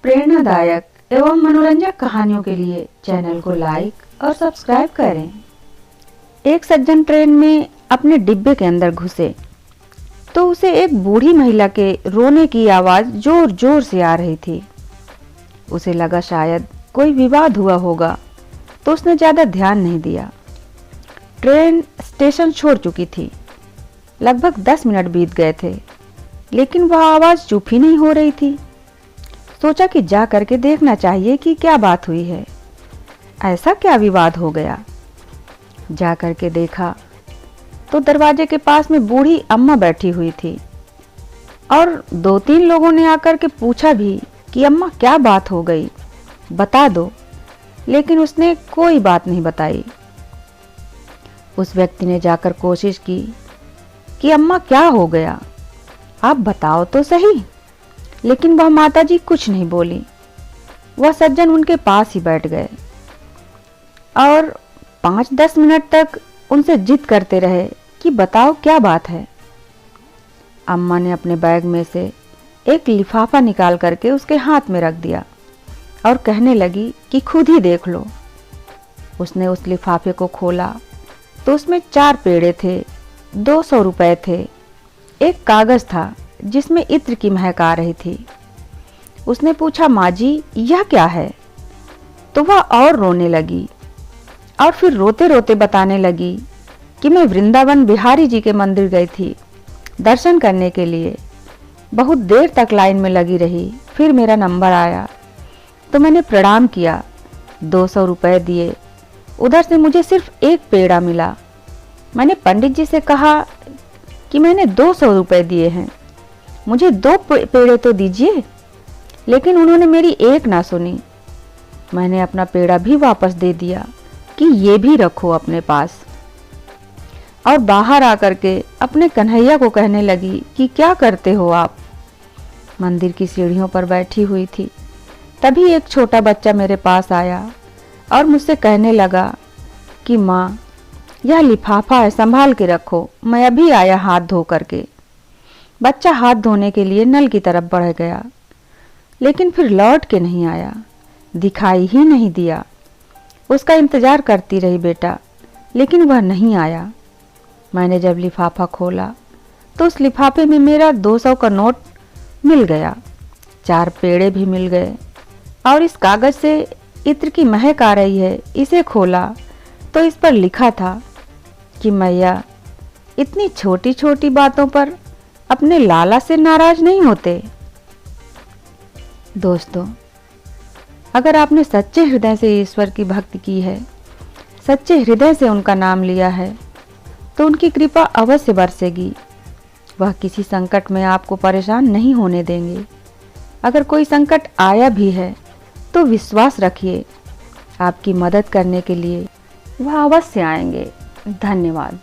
प्रेरणादायक एवं मनोरंजक कहानियों के लिए चैनल को लाइक और सब्सक्राइब करें। एक सज्जन ट्रेन में अपने डिब्बे के अंदर घुसे तो उसे एक बूढ़ी महिला के रोने की आवाज़ जोर जोर से आ रही थी। उसे लगा शायद कोई विवाद हुआ होगा, तो उसने ज़्यादा ध्यान नहीं दिया। ट्रेन स्टेशन छोड़ चुकी थी। लगभग 10 मिनट बीत गए थे, लेकिन वह आवाज़ चुप ही नहीं हो रही थी। सोचा कि जा करके देखना चाहिए कि क्या बात हुई है, ऐसा क्या विवाद हो गया। जा करके देखा तो दरवाजे के पास में बूढ़ी अम्मा बैठी हुई थी और 2-3 लोगों ने आकर के पूछा भी कि अम्मा क्या बात हो गई, बता दो, लेकिन उसने कोई बात नहीं बताई। उस व्यक्ति ने जाकर कोशिश की कि अम्मा क्या हो गया, आप बताओ तो सही, लेकिन वह माताजी कुछ नहीं बोली। वह सज्जन उनके पास ही बैठ गए और 5-10 मिनट तक उनसे जिद करते रहे कि बताओ क्या बात है। अम्मा ने अपने बैग में से एक लिफाफा निकाल करके उसके हाथ में रख दिया और कहने लगी कि खुद ही देख लो। उसने उस लिफाफे को खोला तो उसमें 4 पेड़े थे, 200 रुपए थे, एक कागज था जिसमें इत्र की महक आ रही थी। उसने पूछा, माँ जी यह क्या है? तो वह और रोने लगी और फिर रोते रोते बताने लगी कि मैं वृंदावन बिहारी जी के मंदिर गई थी दर्शन करने के लिए। बहुत देर तक लाइन में लगी रही, फिर मेरा नंबर आया तो मैंने प्रणाम किया, 200 रुपए दिए। उधर से मुझे सिर्फ एक पेड़ा मिला। मैंने पंडित जी से कहा कि मैंने 200 रुपए दिए हैं, मुझे 2 पेड़े तो दीजिए, लेकिन उन्होंने मेरी एक ना सुनी। मैंने अपना पेड़ा भी वापस दे दिया कि ये भी रखो अपने पास, और बाहर आकर के अपने कन्हैया को कहने लगी कि क्या करते हो आप। मंदिर की सीढ़ियों पर बैठी हुई थी, तभी एक छोटा बच्चा मेरे पास आया और मुझसे कहने लगा कि माँ यह लिफाफा है, संभाल के रखो, मैं अभी आया हाथ धो करके। बच्चा हाथ धोने के लिए नल की तरफ बढ़ गया, लेकिन फिर लौट के नहीं आया, दिखाई ही नहीं दिया। उसका इंतजार करती रही बेटा, लेकिन वह नहीं आया। मैंने जब लिफाफा खोला तो उस लिफाफे में मेरा 200 का नोट मिल गया, 4 पेड़े भी मिल गए और इस कागज से इत्र की महक आ रही है। इसे खोला तो इस पर लिखा था कि मैया इतनी छोटी छोटी बातों पर अपने लाला से नाराज नहीं होते। दोस्तों, अगर आपने सच्चे हृदय से ईश्वर की भक्ति की है, सच्चे हृदय से उनका नाम लिया है, तो उनकी कृपा अवश्य बरसेगी। वह किसी संकट में आपको परेशान नहीं होने देंगे। अगर कोई संकट आया भी है तो विश्वास रखिए, आपकी मदद करने के लिए वह अवश्य आएंगे। धन्यवाद।